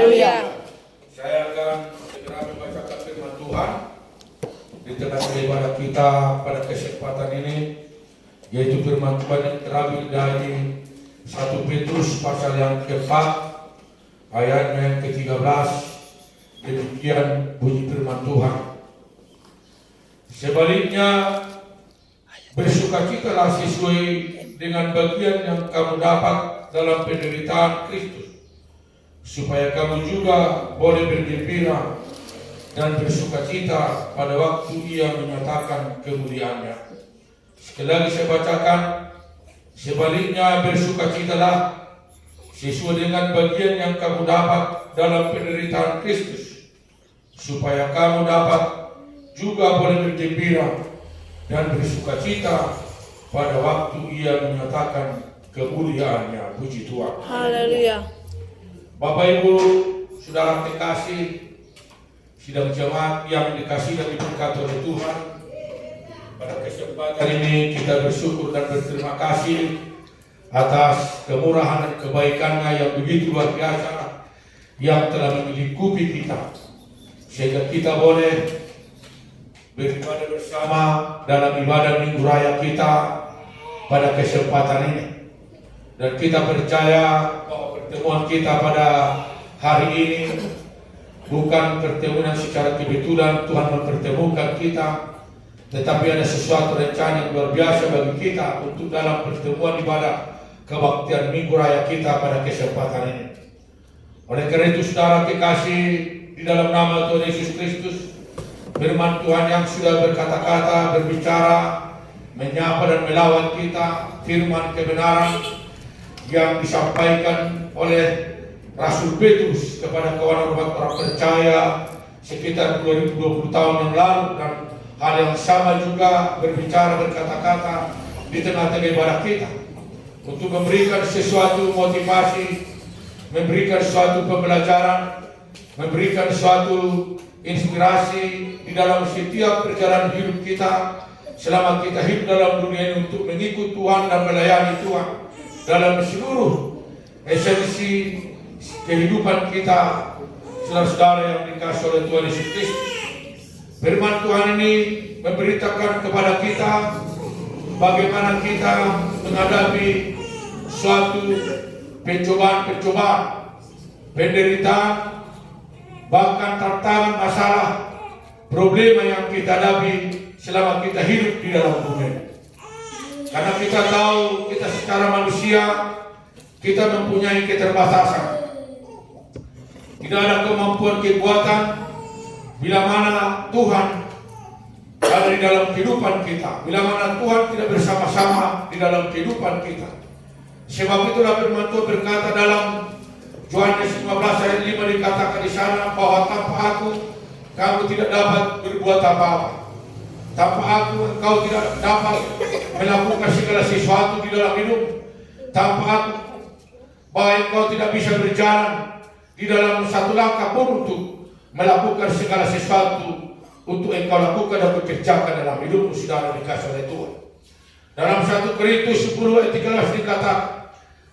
Haleluya. Saya akan segera membacakan firman Tuhan di tengah ibadah kita pada kesempatan ini, yaitu firman Tuhan yang terambil dari 1 Petrus pasal yang keempat ayatnya yang ke-13. Demikian bunyi firman Tuhan. Sebaliknya, bersukacitalah sesuai dengan bagian yang kamu dapat dalam penderitaan Kristus, supaya kamu juga boleh bergembira dan bersukacita pada waktu Ia menyatakan kemuliaannya. Sekali lagi saya bacakan, sebaliknya bersukacitalah sesuai dengan bagian yang kamu dapat dalam penderitaan Kristus, supaya kamu dapat juga boleh bergembira dan bersukacita pada waktu Ia menyatakan kemuliaannya. Puji Tuhan. Haleluya. Bapak Ibu, saudara terkasih, sidang jemaat yang dikasihi dan diberkati oleh Tuhan, pada kesempatan ini kita bersyukur dan berterima kasih atas kemurahan dan kebaikannya yang begitu luar biasa yang telah melingkupi kita, sehingga kita boleh beribadah bersama dalam ibadah Minggu Raya kita pada kesempatan ini. Dan kita percaya bahwa pertemuan kita pada hari ini bukan pertemuan secara kebetulan Tuhan mempertemukan kita, tetapi ada sesuatu rencana yang luar biasa bagi kita untuk dalam pertemuan ibadah kebaktian Minggu Raya kita pada kesempatan ini. Oleh karena itu, saudara kekasih, di dalam nama Tuhan Yesus Kristus, firman Tuhan yang sudah berkata-kata, berbicara, menyapa dan melawan kita, firman kebenaran yang disampaikan oleh Rasul Petrus kepada kawan orang percaya sekitar 2020 tahun yang lalu, dan hal yang sama juga berbicara, berkata-kata di tengah-tengah ibadah kita untuk memberikan sesuatu motivasi, memberikan suatu pembelajaran, memberikan suatu inspirasi di dalam setiap perjalanan hidup kita selama kita hidup dalam dunia ini untuk mengikut Tuhan dan melayani Tuhan dalam seluruh esensi kehidupan kita, saudara-saudara yang dikasihi oleh Tuhan Yesus Kristus. Firman Tuhan ini memberitakan kepada kita bagaimana kita menghadapi suatu pencobaan-pencobaan, penderitaan, bahkan tantangan, masalah, problema yang kita hadapi selama kita hidup di dalam dunia. Karena kita tahu kita secara manusia kita mempunyai keterbatasan. Tidak ada kemampuan kekuatan bila mana Tuhan ada di dalam kehidupan kita, bila mana Tuhan tidak bersama-sama di dalam kehidupan kita. Sebab itulah firman Tuhan berkata dalam Yohanes 15 ayat 5 dikatakan di sana bahwa tanpa Aku kamu tidak dapat berbuat apa-apa. Tanpa Aku engkau tidak dapat melakukan segala sesuatu di dalam hidup. Tanpa Aku baik engkau tidak bisa berjalan di dalam satu langkah pun untuk melakukan segala sesuatu untuk engkau lakukan dan kerjakan dalam hidupmu, saudara dikasihi oleh Tuhan. Dalam 1 Korintus 10 ayat 13 dikatakan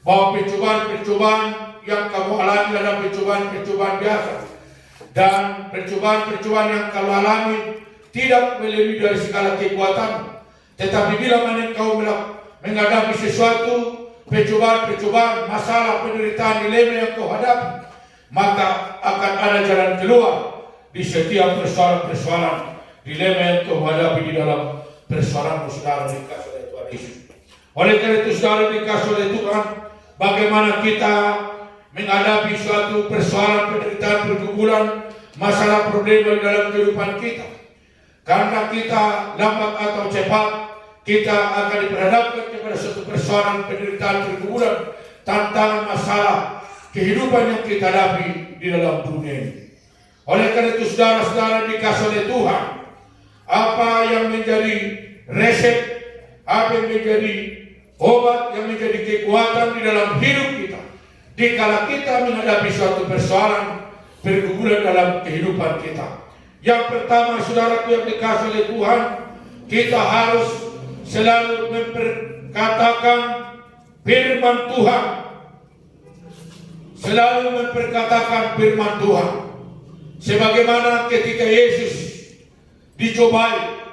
bahwa pencobaan-pencobaan yang kamu alami adalah pencobaan-pencobaan biasa, dan pencobaan-pencobaan yang kamu alami tidak melebihi dari segala kekuatan. Tetapi bila mana engkau menghadapi sesuatu pencobaan-pencobaan, masalah, penderitaan, dilema yang kau hadapi, maka akan ada jalan keluar di setiap persoalan-persoalan dilema yang kau hadapi di dalam persoalanmu, saudara dikasihi oleh Tuhan Yesus. Oleh karena itu, saudara dikasihi oleh Tuhan, bagaimana kita menghadapi suatu persoalan, penderitaan, pergumulan, masalah, problema di dalam kehidupan kita. Karena kita lambat atau cepat, kita akan diperhadapkan kepada suatu persoalan, penderitaan, pergumulan, tantangan, masalah, kehidupan yang kita hadapi di dalam dunia ini. Oleh karena itu, saudara-saudara dikasihi oleh Tuhan, apa yang menjadi resep, apa yang menjadi obat, yang menjadi kekuatan di dalam hidup kita dikala kita menghadapi suatu persoalan, pergumulan dalam kehidupan kita. Yang pertama, saudaraku yang dikasihi oleh Tuhan, kita harus selalu memperkatakan firman Tuhan selalu memperkatakan firman Tuhan. Sebagaimana ketika Yesus dicobai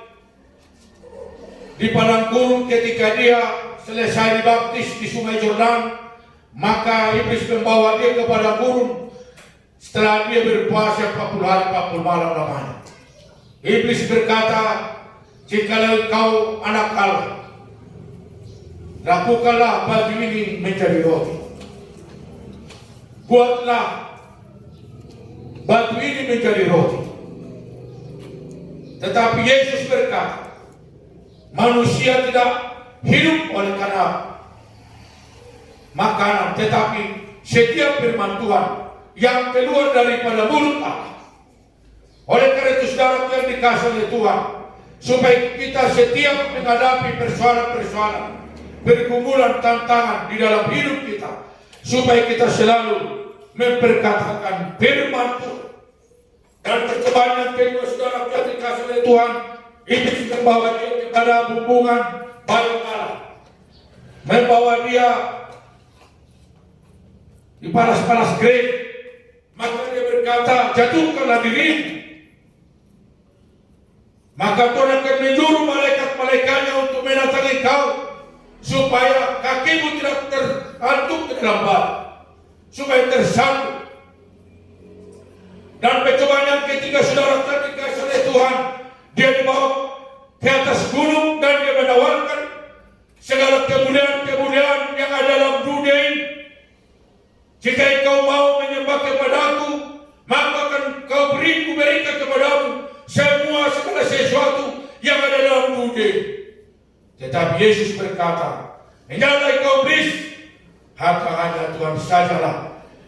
di padang gurun ketika dia selesai dibaptis di sungai Yordan, maka iblis membawa dia ke padang gurun setelah dia berpuasa 40 hari 40 malam lamanya. Iblis berkata, jikalau kau anak Allah, lakukanlah batu ini menjadi roti. Buatlah batu ini menjadi roti. Tetapi Yesus berkata, manusia tidak hidup oleh karena makanan, tetapi setiap firman Tuhan yang keluar daripada mulut Allah. Oleh karena itu saudara yang dikasih oleh Tuhan, supaya kita setiap menghadapi persoalan-persoalan, pergumulan, tantangan di dalam hidup kita, supaya kita selalu memperkatakan firman Tuhan. Dan percobaan yang kedua saudara yang dikasih oleh Tuhan, itu membawa dia kepada hubungan baik Allah, membawa dia di panas-panas grade. Maka dia berkata, jatuhkanlah dirimu. Maka Tuhan akan menyuruh malaikat-malaikatnya untuk mendatangi kau, supaya kakimu tidak terhantuk ke dalam batu, supaya tersangkut. Dan percobaan yang ketiga saudara dikasih oleh Tuhan, dia dibawa ke atas gunung dan dia menawarkan segala kemuliaan-kemuliaan yang ada dalam dunia ini. Jika engkau mau menyembah kepadaku, maka akan kau berikan kepadamu semua segala sesuatu yang ada dalam dunia. Tetapi Yesus berkata, janganlah kau iblis, hanya Tuhan sajalah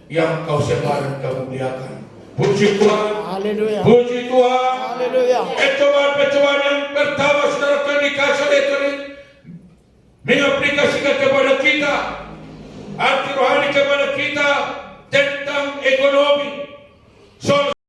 yang kau sembah dan kau muliakan. Puji Tuhan, Haleluya. puji Tuhan. Haleluya. Percobaan yang pertama saudara yang dikasih oleh Tuhan mengaplikasikan kepada kita arti rohani kepada kita tentang ekonomi.